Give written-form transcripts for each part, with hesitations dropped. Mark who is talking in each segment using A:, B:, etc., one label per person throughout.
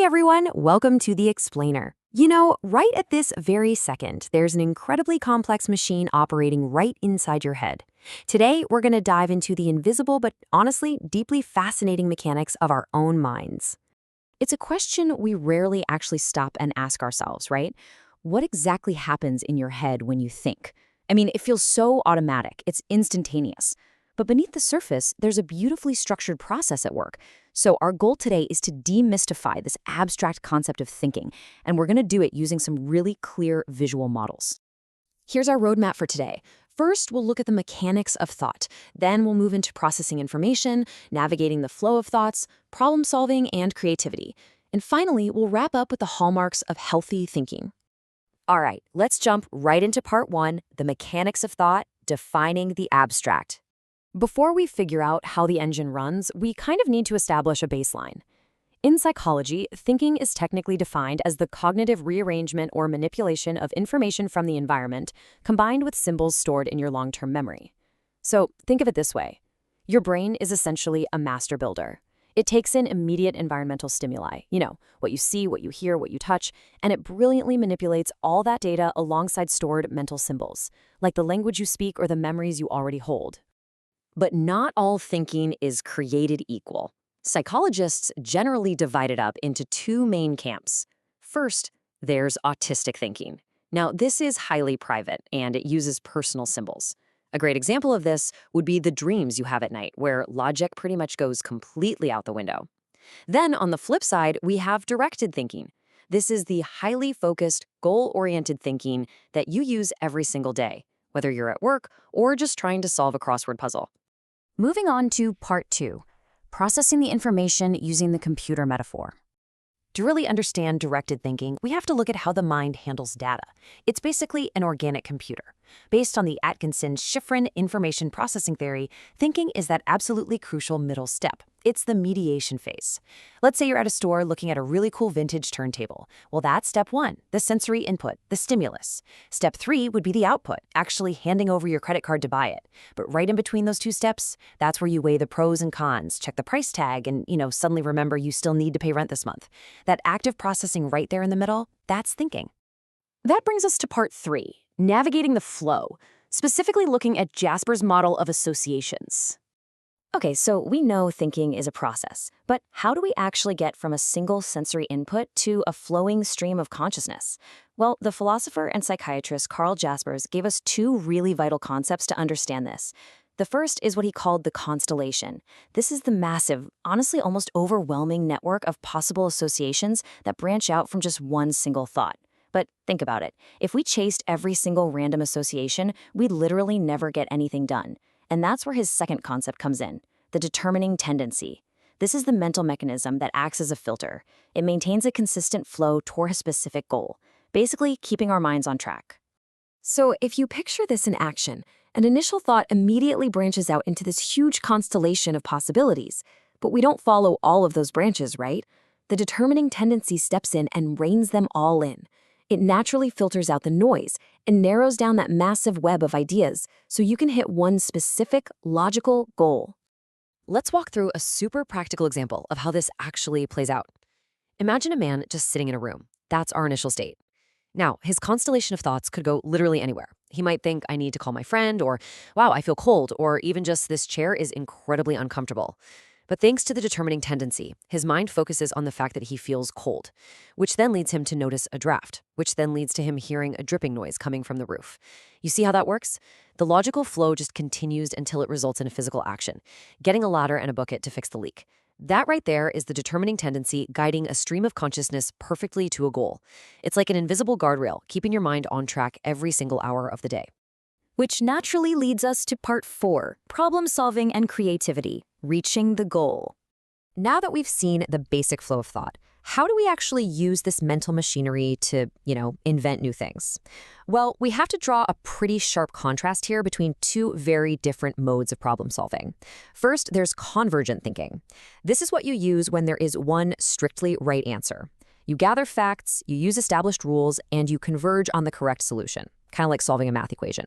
A: everyone, welcome to The Explainer. You know, right at this very second, there's an incredibly complex machine operating right inside your head. Today, we're going to dive into the invisible but honestly deeply fascinating mechanics of our own minds. It's a question we rarely actually stop and ask ourselves, right? What exactly happens in your head when you think? I mean, it feels so automatic, it's instantaneous. But beneath the surface, there's a beautifully structured process at work. So our goal today is to demystify this abstract concept of thinking, and we're going to do it using some really clear visual models. Here's our roadmap for today. First, we'll look at the mechanics of thought. Then we'll move into processing information, navigating the flow of thoughts, problem solving, and creativity. And finally, we'll wrap up with the hallmarks of healthy thinking. All right, let's jump right into part one, the mechanics of thought, defining the abstract. Before we figure out how the engine runs, we kind of need to establish a baseline. In psychology, thinking is technically defined as the cognitive rearrangement or manipulation of information from the environment combined with symbols stored in your long-term memory. So think of it this way. Your brain is essentially a master builder. It takes in immediate environmental stimuli, what you see, what you hear, what you touch, and it brilliantly manipulates all that data alongside stored mental symbols, like the language you speak or the memories you already hold. But not all thinking is created equal. Psychologists generally divide it up into two main camps. First, there's autistic thinking. Now, this is highly private, and it uses personal symbols. A great example of this would be the dreams you have at night, where logic pretty much goes completely out the window. Then, on the flip side, we have directed thinking. This is the highly focused, goal-oriented thinking that you use every single day, whether you're at work or just trying to solve a crossword puzzle. Moving on to part two, processing the information using the computer metaphor. To really understand directed thinking, we have to look at how the mind handles data. It's basically an organic computer. Based on the Atkinson-Shiffrin information processing theory, thinking is that absolutely crucial middle step. It's the mediation phase. Let's say you're at a store looking at a really cool vintage turntable. Well, that's step one, the sensory input, the stimulus. Step three would be the output, actually handing over your credit card to buy it. But right in between those two steps, that's where you weigh the pros and cons, check the price tag, and, suddenly remember you still need to pay rent this month. That active processing right there in the middle, that's thinking. That brings us to part three, navigating the flow, specifically looking at Jasper's model of associations. Okay, so we know thinking is a process, but how do we actually get from a single sensory input to a flowing stream of consciousness? Well, the philosopher and psychiatrist Karl Jaspers gave us two really vital concepts to understand this. The first is what he called the constellation. This is the massive, honestly almost overwhelming network of possible associations that branch out from just one single thought. But think about it. If we chased every single random association, we'd literally never get anything done. And that's where his second concept comes in, the determining tendency. This is the mental mechanism that acts as a filter. It maintains a consistent flow toward a specific goal, basically keeping our minds on track. So if you picture this in action, an initial thought immediately branches out into this huge constellation of possibilities. But we don't follow all of those branches, right? The determining tendency steps in and reins them all in. It naturally filters out the noise and narrows down that massive web of ideas so you can hit one specific, logical goal. Let's walk through a super practical example of how this actually plays out. Imagine a man just sitting in a room. That's our initial state. Now, his constellation of thoughts could go literally anywhere. He might think, I need to call my friend, or wow, I feel cold, or even just this chair is incredibly uncomfortable. But thanks to the determining tendency, his mind focuses on the fact that he feels cold, which then leads him to notice a draft, which then leads to him hearing a dripping noise coming from the roof. You see how that works? The logical flow just continues until it results in a physical action, getting a ladder and a bucket to fix the leak. That right there is the determining tendency guiding a stream of consciousness perfectly to a goal. It's like an invisible guardrail, keeping your mind on track every single hour of the day. Which naturally leads us to part four, problem solving and creativity, reaching the goal. Now that we've seen the basic flow of thought, how do we actually use this mental machinery to, invent new things? Well, we have to draw a pretty sharp contrast here between two very different modes of problem solving. First, there's convergent thinking. This is what you use when there is one strictly right answer. You gather facts, you use established rules, and you converge on the correct solution. kind of like solving a math equation.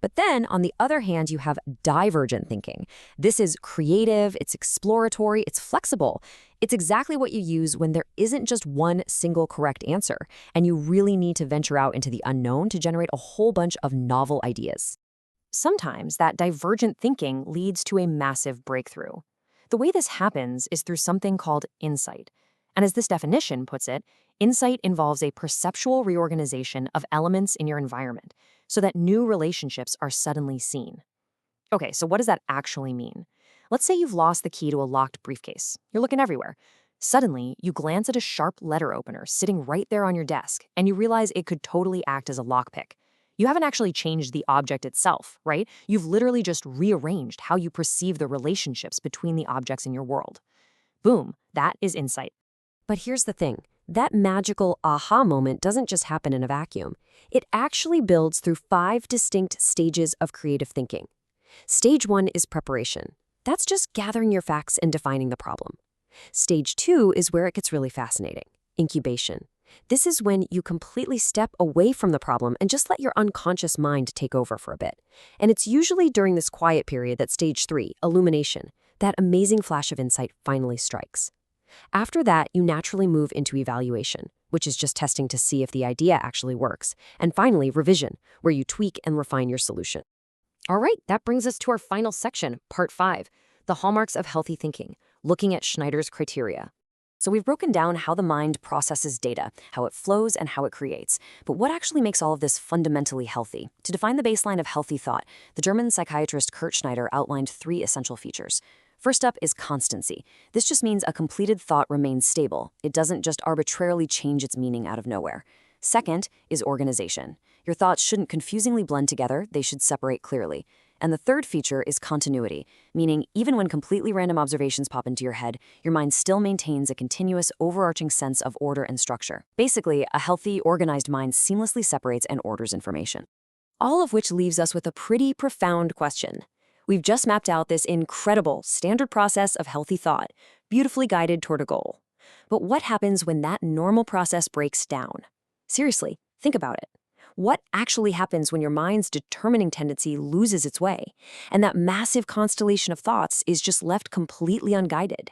A: But then, on the other hand, you have divergent thinking. This is creative, it's exploratory, it's flexible. It's exactly what you use when there isn't just one single correct answer, and you really need to venture out into the unknown to generate a whole bunch of novel ideas. Sometimes that divergent thinking leads to a massive breakthrough. The way this happens is through something called insight. And as this definition puts it, insight involves a perceptual reorganization of elements in your environment so that new relationships are suddenly seen. Okay, so what does that actually mean? Let's say you've lost the key to a locked briefcase. You're looking everywhere. Suddenly, you glance at a sharp letter opener sitting right there on your desk, and you realize it could totally act as a lockpick. You haven't actually changed the object itself, right? You've literally just rearranged how you perceive the relationships between the objects in your world. Boom, that is insight. But here's the thing. That magical aha moment doesn't just happen in a vacuum. It actually builds through 5 distinct stages of creative thinking. Stage 1 is preparation. That's just gathering your facts and defining the problem. Stage 2 is where it gets really fascinating. Incubation. This is when you completely step away from the problem and just let your unconscious mind take over for a bit. And it's usually during this quiet period that stage 3, illumination, that amazing flash of insight finally strikes. After that, you naturally move into evaluation, which is just testing to see if the idea actually works. And finally, revision, where you tweak and refine your solution. All right, that brings us to our final section, part 5, the hallmarks of healthy thinking, looking at Schneider's criteria. So we've broken down how the mind processes data, how it flows, and how it creates. But what actually makes all of this fundamentally healthy? To define the baseline of healthy thought, the German psychiatrist Kurt Schneider outlined 3 essential features. First up is constancy. This just means a completed thought remains stable. It doesn't just arbitrarily change its meaning out of nowhere. Second is organization. Your thoughts shouldn't confusingly blend together, they should separate clearly. And the third feature is continuity, meaning even when completely random observations pop into your head, your mind still maintains a continuous, overarching sense of order and structure. Basically, a healthy, organized mind seamlessly separates and orders information. All of which leaves us with a pretty profound question. We've just mapped out this incredible standard process of healthy thought, beautifully guided toward a goal. But what happens when that normal process breaks down? Seriously, think about it. What actually happens when your mind's determining tendency loses its way, and that massive constellation of thoughts is just left completely unguided?